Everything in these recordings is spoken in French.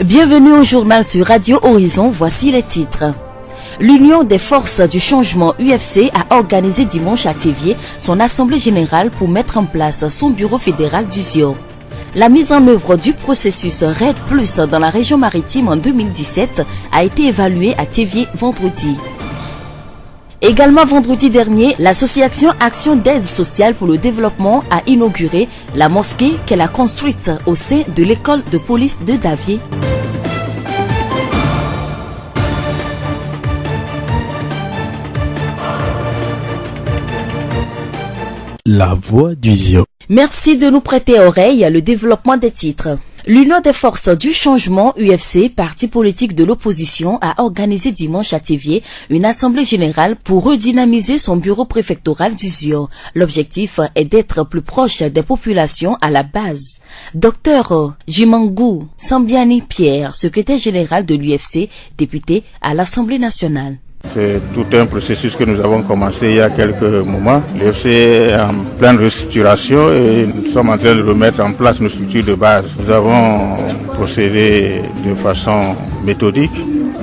Bienvenue au journal sur Radio Horizon, voici les titres. L'Union des forces du changement UFC a organisé dimanche à Théviers son assemblée générale pour mettre en place son bureau fédéral d'USIO. La mise en œuvre du processus RED+ dans la région maritime en 2017 a été évaluée à Théviers vendredi. Également vendredi dernier, l'association Action d'aide sociale pour le développement a inauguré la mosquée qu'elle a construite au sein de l'école de police de Davier. La voix d'USIO. Merci de nous prêter oreille, le développement des titres. L'Union des forces du changement UFC, parti politique de l'opposition, a organisé dimanche à Théviers une assemblée générale pour redynamiser son bureau préfectoral d'USIO. L'objectif est d'être plus proche des populations à la base. Dr Jimangou Sambiani Pierre, secrétaire général de l'UFC, député à l'Assemblée nationale. C'est tout un processus que nous avons commencé il y a quelques moments. L'UFC est en pleine restructuration et nous sommes en train de remettre en place nos structures de base. Nous avons procédé de façon méthodique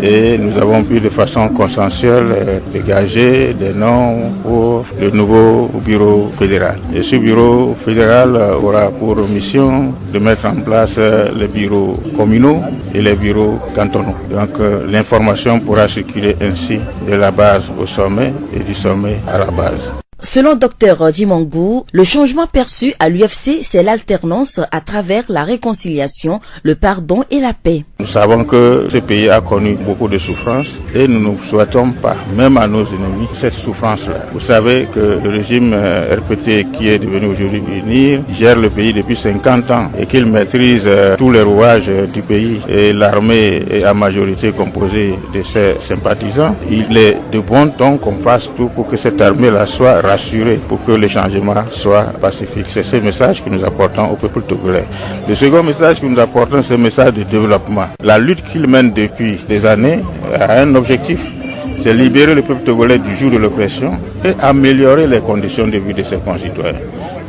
et nous avons pu de façon consensuelle dégager des noms pour le nouveau bureau fédéral. Et ce bureau fédéral aura pour mission de mettre en place les bureaux communaux et les bureaux cantonaux. Donc l'information pourra circuler ainsi de la base au sommet et du sommet à la base. Selon Dr Jimangou, le changement perçu à l'UFC, c'est l'alternance à travers la réconciliation, le pardon et la paix. Nous savons que ce pays a connu beaucoup de souffrances et nous ne souhaitons pas, même à nos ennemis, cette souffrance-là. Vous savez que le régime RPT qui est devenu aujourd'hui UNIR gère le pays depuis 50 ans et qu'il maîtrise tous les rouages du pays et l'armée est à majorité composée de ses sympathisants. Il est de bon ton qu'on fasse tout pour que cette armée-là soit rassurée, pour que le changement soit pacifique. C'est ce message que nous apportons au peuple togolais. Le second message que nous apportons, c'est le message de développement. La lutte qu'il mène depuis des années a un objectif, c'est libérer le peuple togolais du joug de l'oppression et améliorer les conditions de vie de ses concitoyens.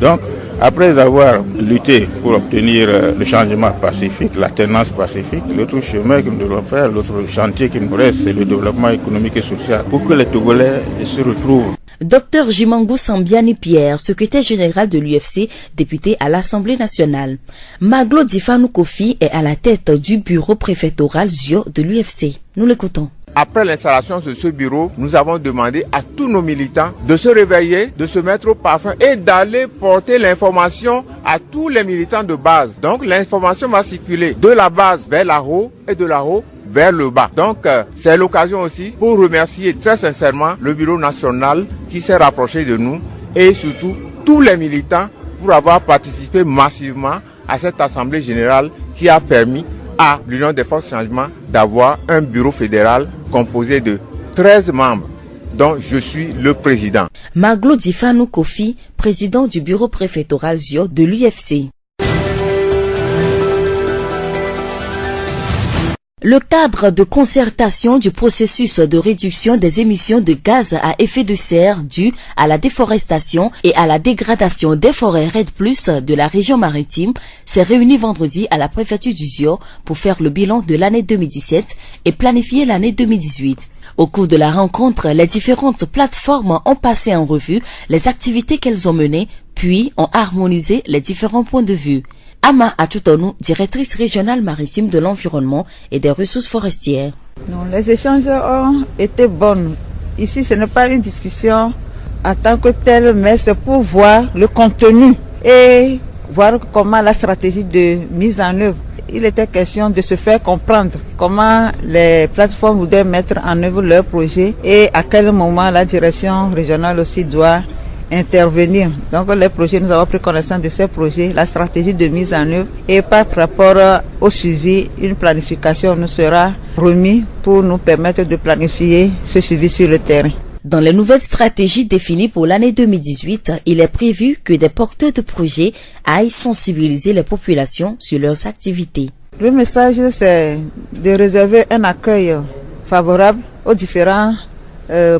Donc, après avoir lutté pour obtenir le changement pacifique, l'alternance pacifique, l'autre chemin que nous devons faire, l'autre chantier qui nous reste, c'est le développement économique et social pour que les Togolais se retrouvent. Dr Jimangou Sambiani Pierre, secrétaire général de l'UFC, député à l'Assemblée nationale. Maglo Difanou Kofi est à la tête du bureau préfectoral ZIO de l'UFC. Nous l'écoutons. Après l'installation de ce bureau, nous avons demandé à tous nos militants de se réveiller, de se mettre au parfum et d'aller porter l'information à tous les militants de base. Donc l'information va circuler de la base vers la haut et de la haut vers le bas. Donc c'est l'occasion aussi pour remercier très sincèrement le bureau national qui s'est rapproché de nous et surtout tous les militants pour avoir participé massivement à cette assemblée générale qui a permis à l'Union des forces de changement d'avoir un bureau fédéral composé de 13 membres, dont je suis le président. Maglo Difanou Kofi, président du bureau préfectoral ZIO de l'UFC. Le cadre de concertation du processus de réduction des émissions de gaz à effet de serre dû à la déforestation et à la dégradation des forêts RED+ de la région maritime s'est réuni vendredi à la préfecture du ZIO pour faire le bilan de l'année 2017 et planifier l'année 2018. Au cours de la rencontre, les différentes plateformes ont passé en revue les activités qu'elles ont menées, puis ont harmonisé les différents points de vue. Ama Atutonou, directrice régionale maritime de l'environnement et des ressources forestières. Non, les échanges ont été bons. Ici, ce n'est pas une discussion en tant que telle, mais c'est pour voir le contenu et voir comment la stratégie de mise en œuvre. Il était question de se faire comprendre comment les plateformes voudraient mettre en œuvre leurs projets et à quel moment la direction régionale aussi doit intervenir. Donc les projets, nous avons pris connaissance de ces projets, la stratégie de mise en œuvre et par rapport au suivi, une planification nous sera remise pour nous permettre de planifier ce suivi sur le terrain. Dans les nouvelles stratégies définies pour l'année 2018, il est prévu que des porteurs de projets aillent sensibiliser les populations sur leurs activités. Le message, c'est de réserver un accueil favorable aux différents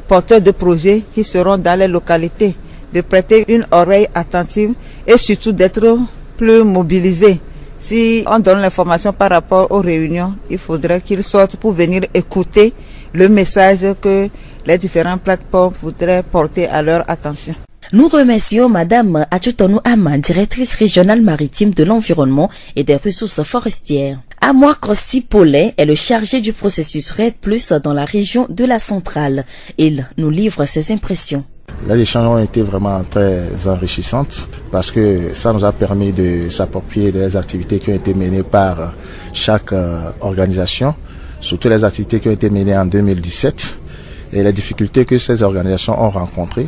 porteurs de projets qui seront dans les localités, de prêter une oreille attentive et surtout d'être plus mobilisés. Si on donne l'information par rapport aux réunions, il faudrait qu'ils sortent pour venir écouter le message que les différentes plateformes voudraient porter à leur attention. Nous remercions Madame Atchotonou Ama, directrice régionale maritime de l'environnement et des ressources forestières. Amoa Krossi Paulin est le chargé du processus RED+ dans la région de la Centrale. Il nous livre ses impressions. Les échanges ont été vraiment très enrichissants parce que ça nous a permis de s'approprier des activités qui ont été menées par chaque organisation, surtout les activités qui ont été menées en 2017 et les difficultés que ces organisations ont rencontrées.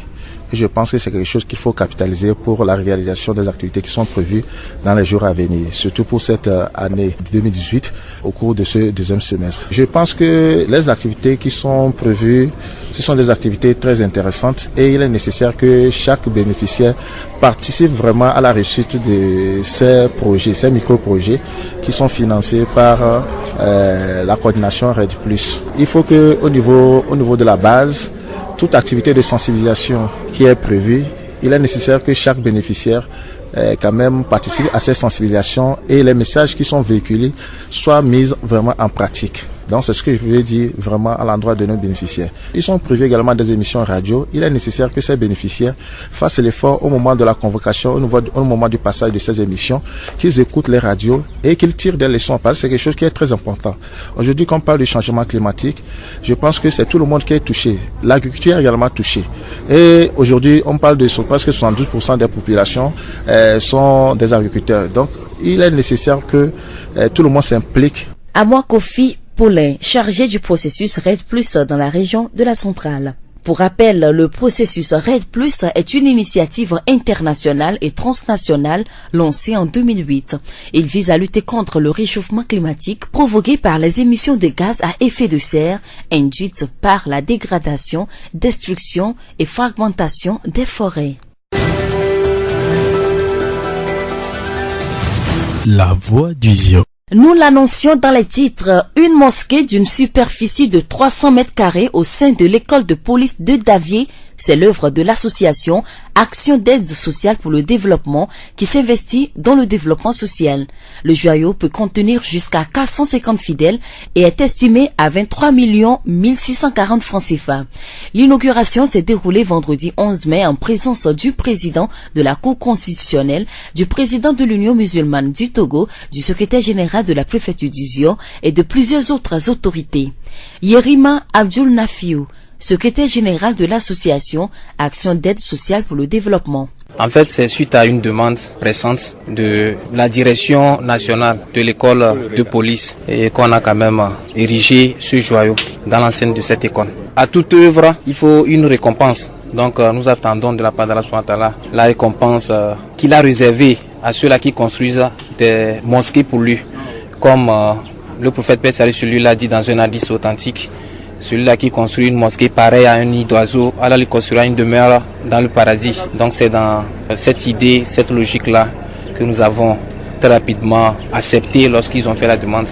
Et je pense que c'est quelque chose qu'il faut capitaliser pour la réalisation des activités qui sont prévues dans les jours à venir, surtout pour cette année 2018 au cours de ce deuxième semestre. Je pense que les activités qui sont prévues, ce sont des activités très intéressantes et il est nécessaire que chaque bénéficiaire participe vraiment à la réussite de ces projets, ces micro-projets qui sont financés par la coordination RED+. Il faut que au niveau de la base, toute activité de sensibilisation qui est prévue, il est nécessaire que chaque bénéficiaire quand même participe à cette sensibilisation et les messages qui sont véhiculés soient mis vraiment en pratique. Donc c'est ce que je veux dire vraiment à l'endroit de nos bénéficiaires. Ils sont prévus également des émissions radio. Il est nécessaire que ces bénéficiaires fassent l'effort au moment de la convocation, au moment du passage de ces émissions, qu'ils écoutent les radios et qu'ils tirent des leçons parce que c'est quelque chose qui est très important. Aujourd'hui, quand on parle du changement climatique, je pense que c'est tout le monde qui est touché. L'agriculture est également touchée. Et aujourd'hui, on parle de parce que 72% des populations sont des agriculteurs. Donc, il est nécessaire que tout le monde s'implique. Amoa Kofi Paulin, chargé du processus RED+ dans la région de la Centrale. Pour rappel, le processus RED+ est une initiative internationale et transnationale lancée en 2008. Il vise à lutter contre le réchauffement climatique provoqué par les émissions de gaz à effet de serre induites par la dégradation, destruction et fragmentation des forêts. La voix du Zion. Nous l'annoncions dans les titres, une mosquée d'une superficie de 300 mètres carrés au sein de l'école de police de Davier. C'est l'œuvre de l'association Action d'aide sociale pour le développement qui s'investit dans le développement social. Le joyau peut contenir jusqu'à 450 fidèles et est estimé à 23 640 francs CFA. L'inauguration s'est déroulée vendredi 11 mai en présence du président de la Cour constitutionnelle, du président de l'Union musulmane du Togo, du secrétaire général de la préfecture du Zion et de plusieurs autres autorités. Yerima Abdul Nafiou, secrétaire général de l'association Action d'aide sociale pour le développement. En fait, c'est suite à une demande récente de la direction nationale de l'école de police et qu'on a quand même érigé ce joyau dans l'enceinte de cette école. À toute œuvre, il faut une récompense. Donc nous attendons de la part d'Allah subhanahu wa ta'ala la récompense qu'il a réservée à ceux-là qui construisent des mosquées pour lui. Comme le prophète paix salut sur lui l'a dit dans un hadith authentique. Celui-là qui construit une mosquée pareille à un nid d'oiseau, Allah lui construira une demeure dans le paradis. Donc c'est dans cette idée, cette logique-là que nous avons très rapidement accepté lorsqu'ils ont fait la demande.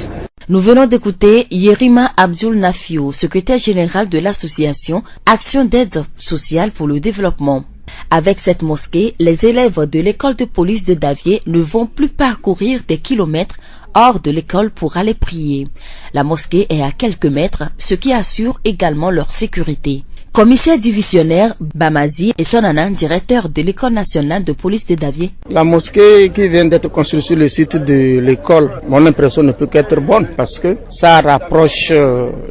Nous venons d'écouter Yerima Abdul Nafiou, secrétaire général de l'association Action d'aide sociale pour le développement. Avec cette mosquée, les élèves de l'école de police de Davier ne vont plus parcourir des kilomètres hors de l'école pour aller prier. La mosquée est à quelques mètres, ce qui assure également leur sécurité. Commissaire divisionnaire Bamazi et son anan, directeur de l'école nationale de police de Davier. La mosquée qui vient d'être construite sur le site de l'école, mon impression ne peut qu'être bonne parce que ça rapproche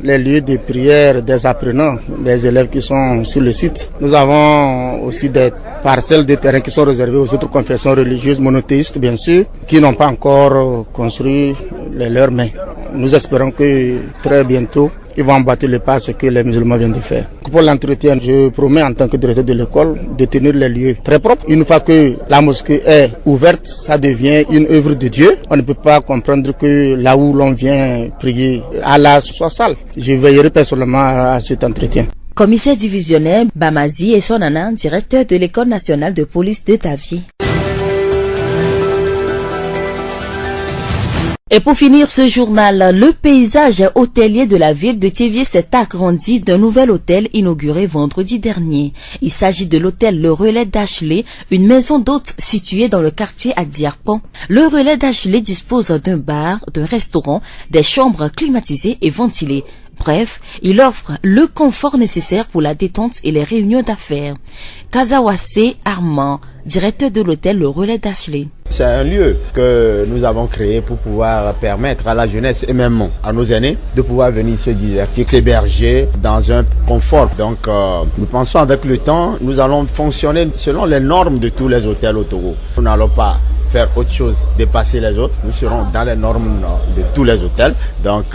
les lieux de prière des apprenants, des élèves qui sont sur le site. Nous avons aussi des parcelles de terrain qui sont réservées aux autres confessions religieuses monothéistes, bien sûr, qui n'ont pas encore construit les leurs, mais nous espérons que très bientôt, ils vont bâtir le pas ce que les musulmans viennent de faire. Pour l'entretien, je promets en tant que directeur de l'école de tenir les lieux très propres. Une fois que la mosquée est ouverte, ça devient une œuvre de Dieu. On ne peut pas comprendre que là où l'on vient prier, Allah soit sale. Je veillerai personnellement à cet entretien. Commissaire divisionnaire Bamazi et son anan, directeur de l'école nationale de police de Davier. Et pour finir ce journal, le paysage hôtelier de la ville de Thiévié s'est agrandi d'un nouvel hôtel inauguré vendredi dernier. Il s'agit de l'hôtel Le Relais d'Ashley, une maison d'hôtes située dans le quartier Adiarpan. Le Relais d'Ashley dispose d'un bar, d'un restaurant, des chambres climatisées et ventilées. Bref, il offre le confort nécessaire pour la détente et les réunions d'affaires. Kazawase Armand, directeur de l'hôtel Le Relais d'Ashley. C'est un lieu que nous avons créé pour pouvoir permettre à la jeunesse et même à nos aînés de pouvoir venir se divertir, s'héberger dans un confort. Donc nous pensons avec le temps, nous allons fonctionner selon les normes de tous les hôtels au Togo. Nous n'allons pas faire autre chose, dépasser les autres. Nous serons dans les normes de tous les hôtels. Donc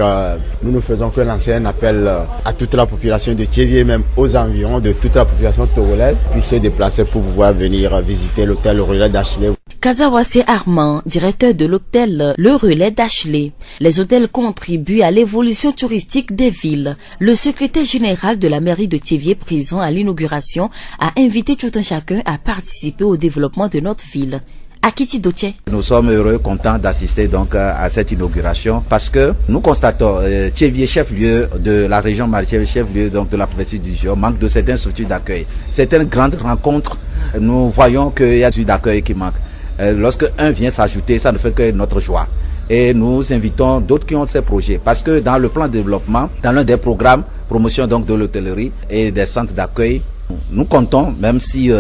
nous ne faisons que lancer un appel à toute la population de Thiévié, même aux environs de toute la population togolaise, puisse se déplacer pour pouvoir venir visiter l'hôtel Le Relais d'Ashley. Kazawase Armand, directeur de l'hôtel Le Relais d'Ashley. Les hôtels contribuent à l'évolution touristique des villes. Le secrétaire général de la mairie de Thiévié, présent à l'inauguration, a invité tout un chacun à participer au développement de notre ville. Akiti Dotier. Nous sommes heureux, contents d'assister donc à cette inauguration parce que nous constatons Thiévié, chef-lieu de la région maritime, chef-lieu donc de la province du Dior, manque de certaines structures d'accueil. C'est une grande rencontre. Nous voyons qu'il y a du d'accueil qui manque. Lorsque un vient s'ajouter, ça ne fait que notre joie. Et nous invitons d'autres qui ont ces projets parce que dans le plan de développement, dans l'un des programmes, promotion donc de l'hôtellerie et des centres d'accueil, nous comptons, même si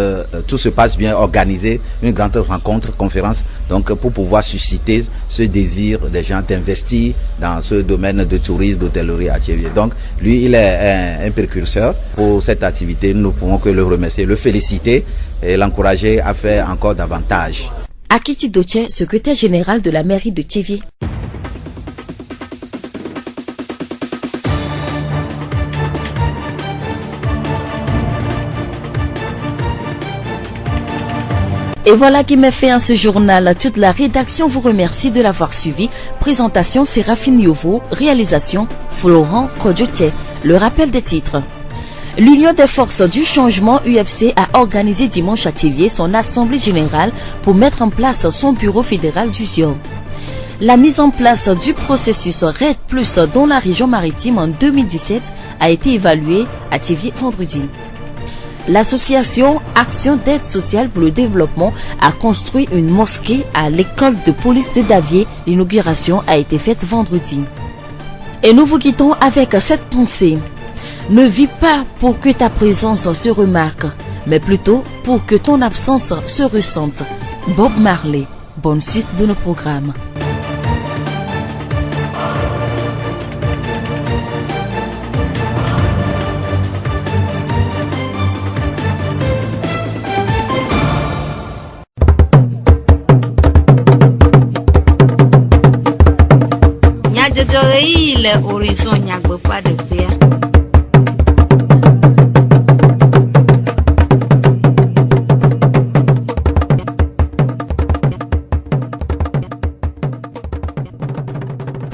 tout se passe bien, organiser une grande rencontre, conférence, donc pour pouvoir susciter ce désir des gens d'investir dans ce domaine de tourisme, d'hôtellerie à Thiévié. Donc lui, il est un précurseur pour cette activité. Nous ne pouvons que le remercier, le féliciter et l'encourager à faire encore davantage. Akiti Dotier, secrétaire général de la mairie de Thiévié. Et voilà qui met fin à ce journal. Toute la rédaction vous remercie de l'avoir suivi. Présentation Séraphine Yovo, réalisation Florent Kodjotier. Le rappel des titres. L'Union des forces du changement UFC a organisé dimanche à Thiévié son assemblée générale pour mettre en place son bureau fédéral d'USIOM. La mise en place du processus RED+, dans la région maritime en 2017 a été évaluée à Thiévié vendredi. L'association Action d'aide sociale pour le développement a construit une mosquée à l'école de police de Davier. L'inauguration a été faite vendredi. Et nous vous quittons avec cette pensée. Ne vis pas pour que ta présence se remarque, mais plutôt pour que ton absence se ressente. Bob Marley, bonne suite de nos programmes. Le horizon nyagbe pas de paix.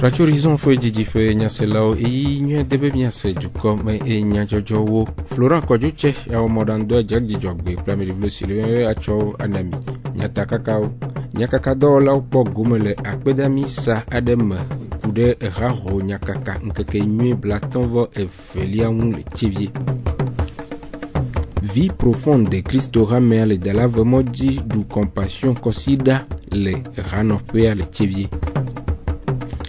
Radio Horizon foi didi fe nyaselao e nyu debe miase du comme e nyajojo Florent Kodjoche ya omodando jagdi jogbe premier le silwe acho anami nyakaka do la po gumele akpedami sa adem kude raro nyakaka nkeke nyu blatonvo e feliamu le Thiévié. Vie profonde de Christo Ramel de la Vemodji du compassion considère les ranopéa le Thiévié.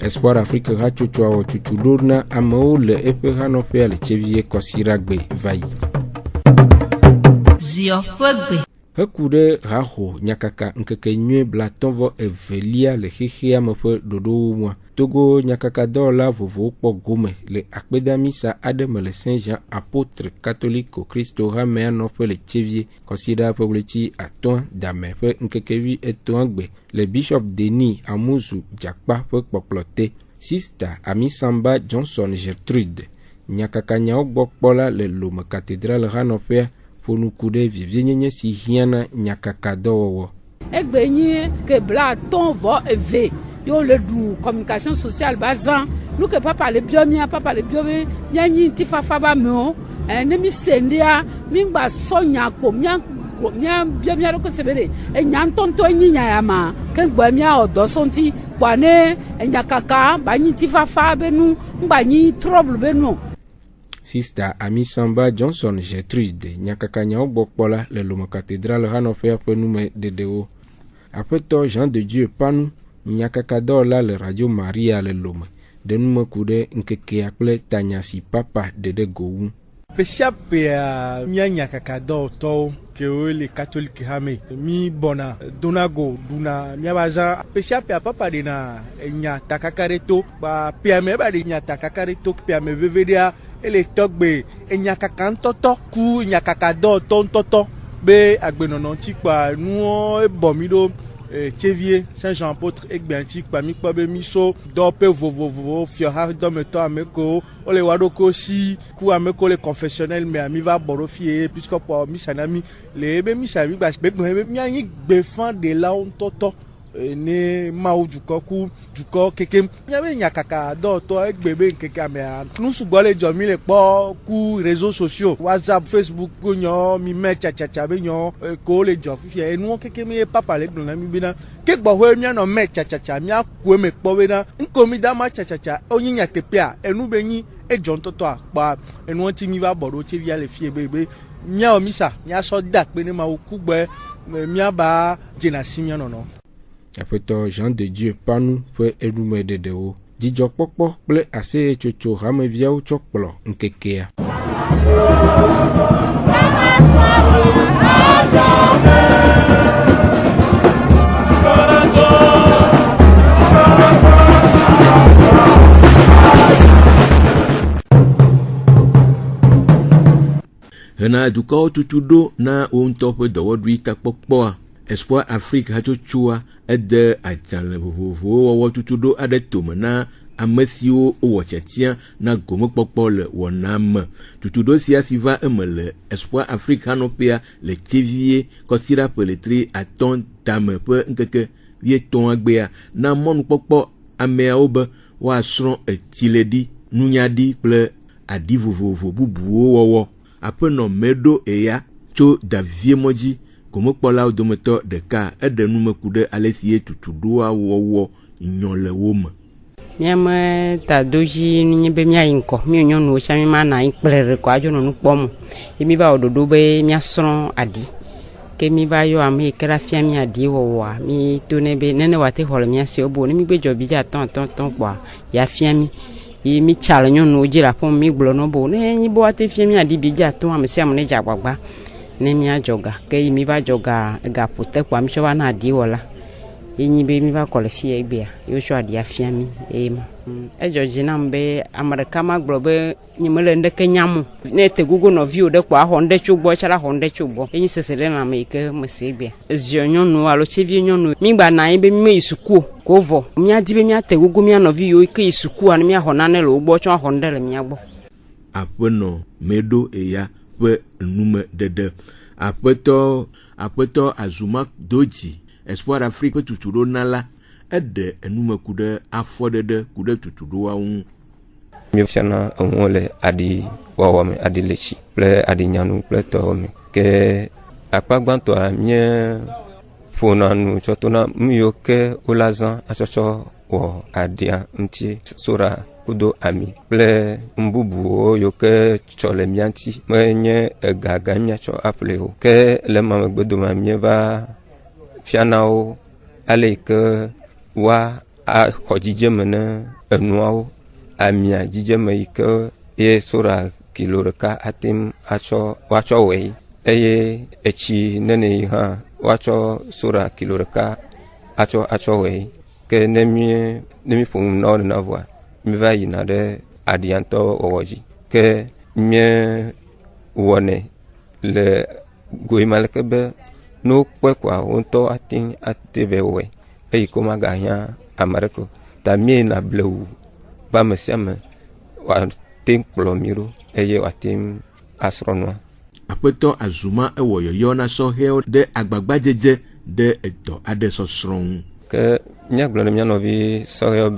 Espoir Afrique rachuchwa wa chuchudurna amao le epe ranopéa le Thiévié kosiragbe vai. Ziofogbe. Hekude raho nyakaka nkeke nyu blatonvo e velia le hihia mepe dodo mwa. Togo nyakaka dola vovo po gome le akpedamisa adem le Saint-Jean apôtre catholique au Christo Ramea no pe le Thiévié considère publici aton dame pe nkekevi etongbe le bishop Denis Amuzu Jakpa pe poplote Sister Amisamba Johnson Gertrude nyakaka nyao gbokpola le lome cathédrale ranopea pour nous couder vivien si hiana nyakaka dowo egbenyi ke bla ton vo eve yo le du communication sociale bazan nous que papa le biomia papa le biomia nyi tifafa ba me ne mi sendia mi gba sonya ko mia biomia ko sebere e nyan tonto nyi nya ya ma ke gba mia odo sonti Kwane enyakaka banyi tifafa benu banyi trouble benu. Sister Ami Samba Johnson Gertrude nyakaka nyaogbokpola le Lome cathédrale hanofer penume dedeo. Apeto Jean de Dieu panu nyakaka dola le Radio Maria le Lome denume kude nkeke akple tanyasi papa dede gowu. Peshape mia nyakaka do to que les catholiques hame mi bona donago duna mia baza peshape papa dina nya takakareto ba piame ba nya takakareto piame vevedia ele togbe nya kakantoto ku nya kakado tontoto be agbenono ti pa nu e bomido Tchevier Saint-Jean apôtre egbentik pa mi pa be miso do pe vovovo fiora do meto ameko ole wadoko si ku ameko le confessionnel mais ami va borofie puisque pour mi sanami le be mi sami ba be mi anyi gbe de la on toto ne mau juko keke nyabe nyakaka do to egbebe nkeke amea nu sugbole jomi le po ku réseaux sociaux WhatsApp Facebook ko nyo mi me chachacha be nyo ko le jo fifia enu keke mi papa le gbon na mi bina ke gbo ho mi no me chachacha mi aku me po be na nkomi da ma chachacha onyinya tepia enu be nyi ejon toto apa enu ti mi va bodo che via le fie bebe nya omisa nya so dak pe ni ma ku gbe mi aba jena simia no Apeto Jean de Dieu panu fe enume dedeo. Dijo pokpo ple ase chocho rame viao chokplo nkekea. Hena dukao tutudo na untope dawodwi takpokpoa. Espoir Afrique hachochua ede atale vovovo wo tutudo ade tomana amesio owochetia na gomo pokpole wonam tutudo siasiva emele Espoir Afrique hanopia le tevie kosira peletri aton dame pe nkeke vie ton agbea na monu pokpo amea obe wa sron etiledi nunyadi ple adi vovovo bubuo wowo apeno medo eya cho davie moji Como pola dometo de ka edenume kude alesie tutudoa wowo nyole woma miama ta doji nyebe mia inko mi nyonu chami mana ikplere ko ajo no kpom emi ba ododo be mia sron adi ke mi ba yo am ikra fia mi adi wowa mi to ne be nene wate hol mia se obo ni mi be jobi ja ton kwa ya fia mi yi mi chalo nyonu jira pon mi glo no bo ne nyi bo wate fia mi adi bi ja ton am se am ne ja gbagba ne mi ajoga ke mi va joga ga pote kwa mi chowa na di wala yin be mi va kole fie egbe yo sho adi afia mi e joji na mbe America ma globe ni mele ndeke nyamu ne te gugu no view de kwa honde chugbo chala honde chugbo yin sesele na me ke mese egbe ezionyo nu alo chevie nyonu mi gba na be mi isuku ko vo mi adi be mi ate gugu mi no view ke isuku an mi ahona ne lo ugbo cho honde le mi agbo apono medo eya pe nume dede apeto Azuma Doji Espoir Afrique tutudo nala ede enume kude afodede kude tutudo wa mi fiana onole adi wawame adi lechi ple adi nyanu ple to me ke akpagbanto amie fonanu chotona miyoke olazan achocho wo adia nti sora kudo ami ple mbubu yoke chole mianti menye gaganya cho appelé o ke le mamgbedo mamie ba fianao ale ke wa a khojije mena enwao amia jijeme ke e sora kilorka atim acho wacho we eye echi nene ha wacho sora kilorka acho we ke nemi fun no na voix mi va yina de adianto owoji ke mie wone le goimal kebe no kwa onto atin atvewe e koma ganya amareko ta mi na bleu ba mesiame wa tin plomiro eye watim asronwa apeto Azuma ewoyo yona so heo de agbagba jeje de edo ade so sron ke nya glone nya novi so heo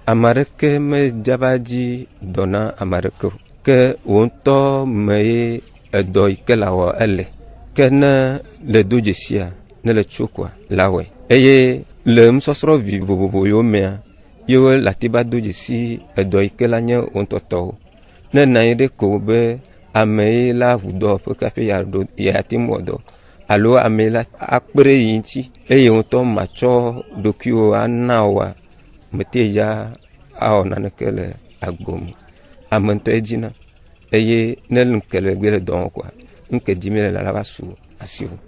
Amareke me jabaji dona amareke ke onto me edoi ke lawa ele ke na le dojesia ne le chukwa lawe eye le msɔsrɔ̃ vi vovovo yiwo mea yewo lati ba do dzesi edɔ yi ke la nye wo ŋutɔtɔwo ne na anyi ɖe ko be ame yi la ʋu dɔ ƒe kaƒi yeate ŋu wɔ dɔ alo ame la akpe ɖe yi ŋuti eye ŋutɔ matsɔ ɖokuiwo ana woa mete ya awɔ naneke le agbo me ame ŋutɔ edzina eye ne ŋke le gbe le dɔ wɔm koa ŋke dzi mi le la va su asi o.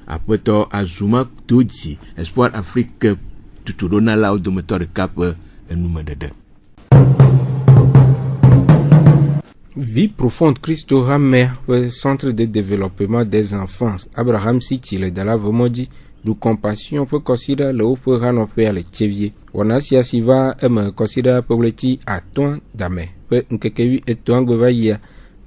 Aƒetɔ Azuma Todzi, Espoir Afrique tutuɖonalawo dometɔ ɖeka ƒe enumeɖeɖe. Vie profonde Christo Hammer, le centre de développement des enfants, Abraham City, le Dalavomodi, de compassion pour considérer le haut pour ranoper le Tchevier. On a si asiva et me considérer pour le ti à toi d'ame. Peu n'kekevi et toi n'gvevaïa.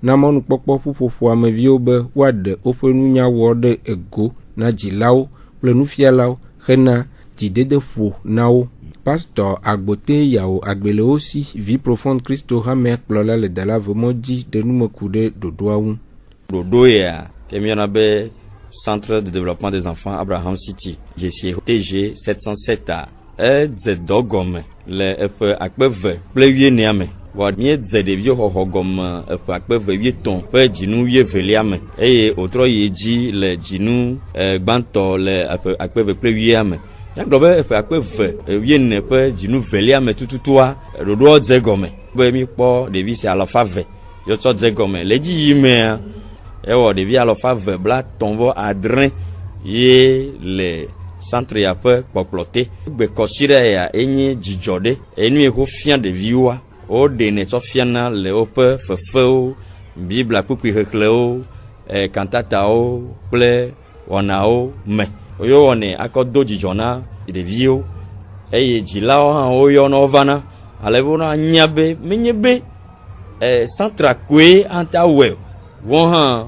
Namon pokpo pour me viobe, wad, openunya word ego, na jilao, le nufialao, rena, tide de fou, nao. Pasteur Agbote Yao Agbele aussi, vie profonde Christo Hammer, plola le Dalavomodi, de nous me couder de doaou. Dodoya, Kemianabe, Centre de développement des enfants Abraham City, JC TG 707A, Dogome, le Akbeve, Plevie Niame, Wadmie Zedevio Hogom, Akbeve Vieton, Pe Jinu Yeveliame, et autre Yeji, le Jinu, Banto, le Akbeve Pleviame. Yaklobe Akbeve, Vienne Pe Jinu Veliame, Tututua, Rodo Zegome, Bemi Po, Devis à la fave, Yotso Zegome, Lady Yimea. Ewo de via lo fave bla tonvo adrin ye le centre ya pe poploté be kosire ya enyi jijode enu e ho fian de viwa o de ne so fiana le ope fefeo bible pupi hekleo cantata o ple onao me yo one akodo jijona de vio eye jilao han o yo no vana alebona nyabe menyebe centre kwe antawe won han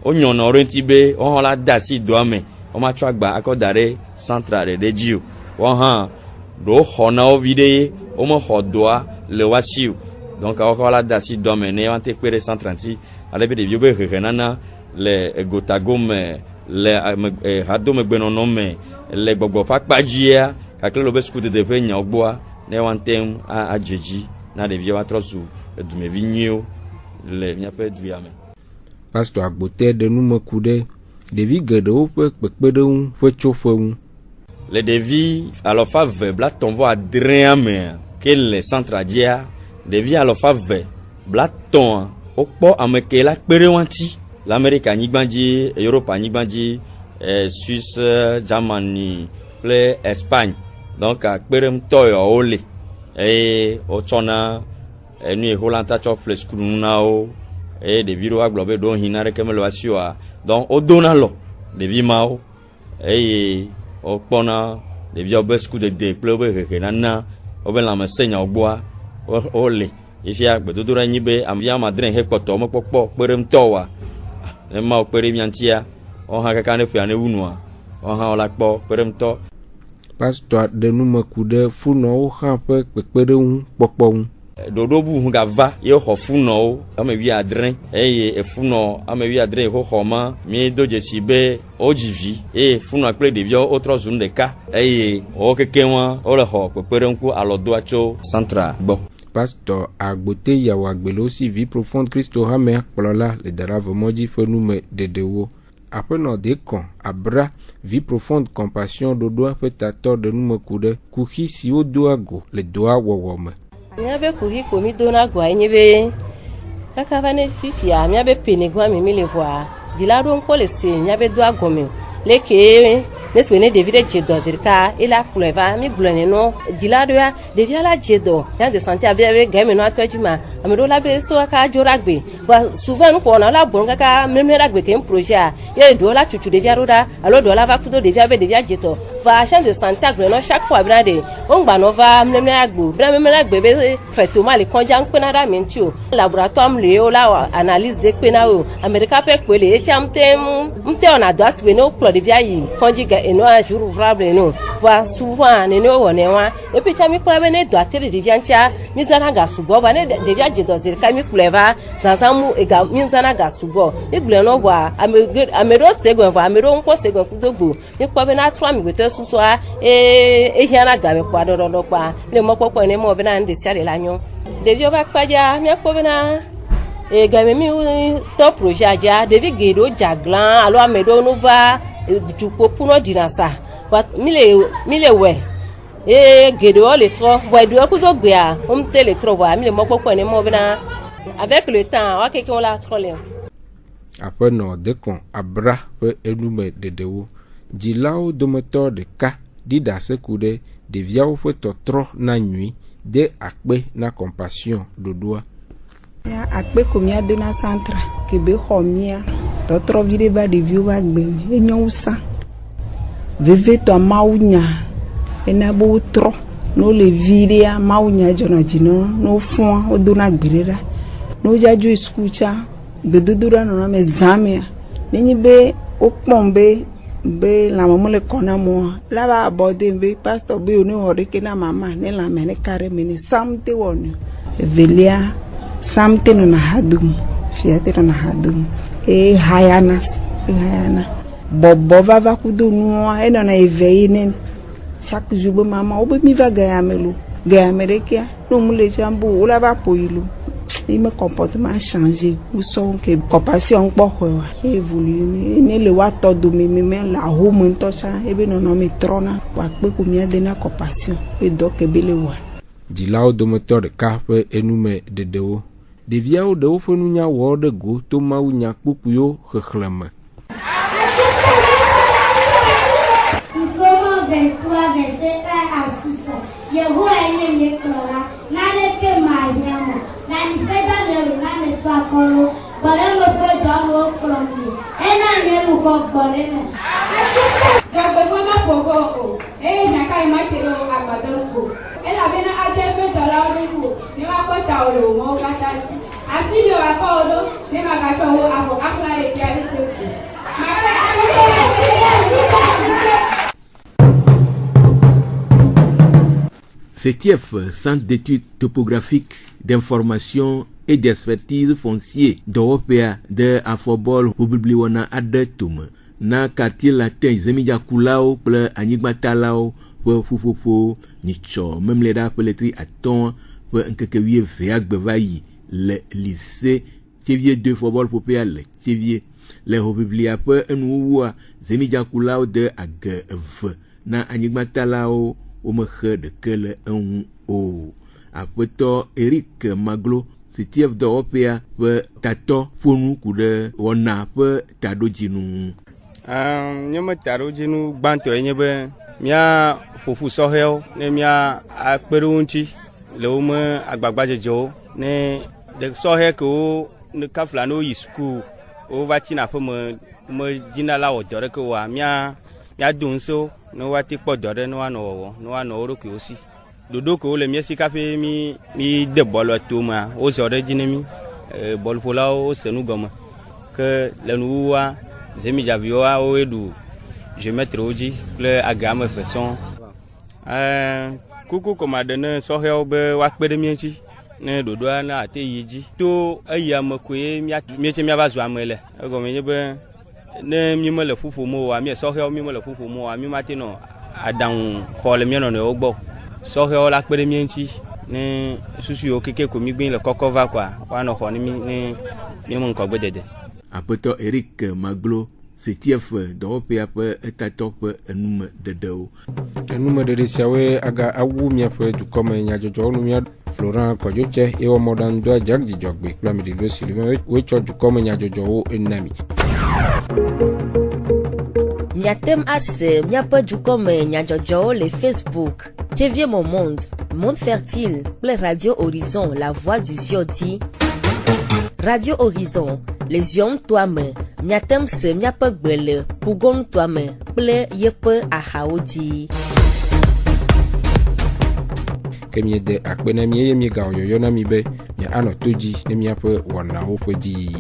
onyon orenti be on la dasi doame o ma twa gba akodare central de jiu won han do hona o videye o mo hodoa le wasiu donc o la dasi doame ne ante pere centranti alebe de biobe renana le gotagome le hadome benonome le gbogbo pakpajia kakle lo be skude de pe nya ogboa ne wantem a jeji na de viewa trosu dumevinyo le nya pe duame. Pasteur Agbote de nous me couder, des vies gedeau peut pekpedou, peut chauffeur. Les devis à la fave, blat ton voix à dreame, quel les centres à dia, des vies à la fave, blat ton, au port à me que la perewanti, l'Amérique à Nigbanji, Europe à Nigbanji, Suisse, Germany, play Espagne, donc à perem toy au ole, et au tona, et nous Hollanda chof les scrunao. Et de viro aglobe don hinare kemelo asio donc o donalo de vimao et o pona de vio besku de plobe kenana o ben la mesenya ogboa o le ifia gbedodora nyibe amia madren hepoto mo popo perem towa e ma o perem yantia o ha kakane fu ane unua o ha o la po perem to pasteur de nous me coude fu no ha pe pekpedou popo dodobu hunga va yo hofuno ame wi adren e funo ame wi adren ho homa mi doje sibe ojivi funo akple de vio otro zun de ka o kekenwa o le ho peperenku alodo acho centra bo pasteur Agbote Yao Agbele aussi vie profonde Christo Hammer plola le Dalavomodi pour nous me dedewo après nos décon abra vie profonde compassion dodo peut tator de nous me coude kuhi si o doago le doa wowome Nyabe kuhi komi dona gwa nyebe kaka bane fifia nyabe pene gwa mi le voa dilado nko le se nyabe do agome leke neswene David jedo zirka ila kuleva mi blone no dilado ya devia la jedo ya de santé abebe game no atwajima amedo la be so aka joragbe ba souvent ko na la bon kaka memle ragbe kem projet ya do la chuchu devia roda alo do la va pudo devia be devia jeto va chambre de santé agrenon chaque fois brade on gba no va memle ragbo bra memle ragbe be traitement le konja npenada mentio laboratoire le o la analyse de penao america pe kwele etiamtem mte on a doit we no pro devia yi konjiga eno un jour ouvrable no va souvent ne no wonewa et puis chami prave ne doit tere devia ntia mizana ga subo va ne devia jedo zirka mi kuleva zanzamu ega mizana ga subo e gleno va amero sego va amero nko sego kudogbo ni prave na 3 mi beto susua e hiana gabe kwa do kwa le mokpokpo ne mo bena ndi siale la nyo devio ba kpaja mi akpo bena e game mi to projet aja devi gedo jaglan alo amedo no va tupo puno dinasa mile we e gedo le tro voit do ko zo gbea te le tro voit mi le mokpokpo ne mo bena avec le temps wa quelqu'un la troller après no dekon abra pe enume dedewo dilao domoteur de ka dida sekude deviao fe totro na nuit de akpe na compassion dodoa ya akpe komia de na centre ke be homia totro vide ba devio ba gbe enyo usa veve to maunya ena bo tro no le vide ya maunya jona jino no fon o do na gbirera no jaju escucha bedudura no na me zamia ni be o pombe be la maman le kona mo la ba abode be pastor be oni hore ke na mama ne la mene kare mene samte woni velia samte no na hadum fiate no na hadum e hayana bobo va kudo no e no na eveine chaque jour be mama o be mi va ga amelo ga amerika no mu le jambo o la ba poilo et mon comportement a changé ou sont que compassion po quoi évolue ne le wa to do mi me la ho mo to cha e be no me trona wa pe ko mi de na compassion e do ke be le wa dilao do moteur de carpe enume de deo de viao de ofonu nya wo de go to ma unya pupuyo khklama nous sommes 23 verset 1 à 6 Yehovah ene ne klora na le ke ma yamo na ni peda de na me so akoro bore mo pe do wo klonji ena ne mu ko bore me jagbe fo ma pogo o na kai ma te o agbado ko ela bena ade pe do la ori ko ni wa ko ta oro mo ka ta asi bi wa ko odo ni ma ka cho wo afo akare ti ari ko ma pe CETIEF, Centre d'études topographiques, d'information et d'expertise foncier d'Européa de Afobol Hubliwana Adetum, na quartier latin Zemija Kulao, ple Anigmatalao, pe Fufufo, Nicho, même les rappeletries à ton, pe Nkekewie Veak Bevayi, le lycée, Tievier de Fobol Popéa, le Tievier, les Hublia pe Enouwa, Zemija Kulao de Agv, na Anigmatalao, au meche de quel un o. Après toi, Eric Maglo, CETIEF d'Européa, peut tato pour nous coude, on a peu tado jinu. Nyama tado jinu, banto enyebe, mia fufu soheo, ne mia akperunchi, le ume agbagbaje jo, ne de sohe ko ne kafla no yisku, o vachina po me jina la odore ko wa mia dunso no wati podore no ano oro ki osi dodo ko le miesi kafe mi de bolo tuma o zore jinemi bol pola o senu goma que le nuwa zemi javioa o edu je mettre oji le agame façon kuku komadene so helbe wa kpede mienchi ne dodo na ate yiji to ayama ko mi va zo amele go me be ne mi me le fufu mo wa mi so he mi me le fufu mo wa mi mati no adan ko le mi no ne ogbo so he o la pere mi nti ne susu yo keke ko mi gbin le kokova kwa wa no ko ni mi mo nko gbedede apoto Eric Maglo CETIEF d'Européa pe etatop enum dedeo enum de siawe aga awu mi afa du comme nya jojo nu mi Florent Kojoche e o modan do jagji jogbe plan mi de lo Sylvain we choju comme nya jojo enami Miatem ase miapa du comme nya jojo le Facebook TV Mon Monde Monde Fertile le Radio Horizon La Voix du Ziodi Radio Horizon les yom toi-même miatem se miapa gbele pugon toi-même ple yepe ahaodi kemie de akpena mi ye mi ga oyoyo na mi be mi ano toji ne mi apo wana ofodi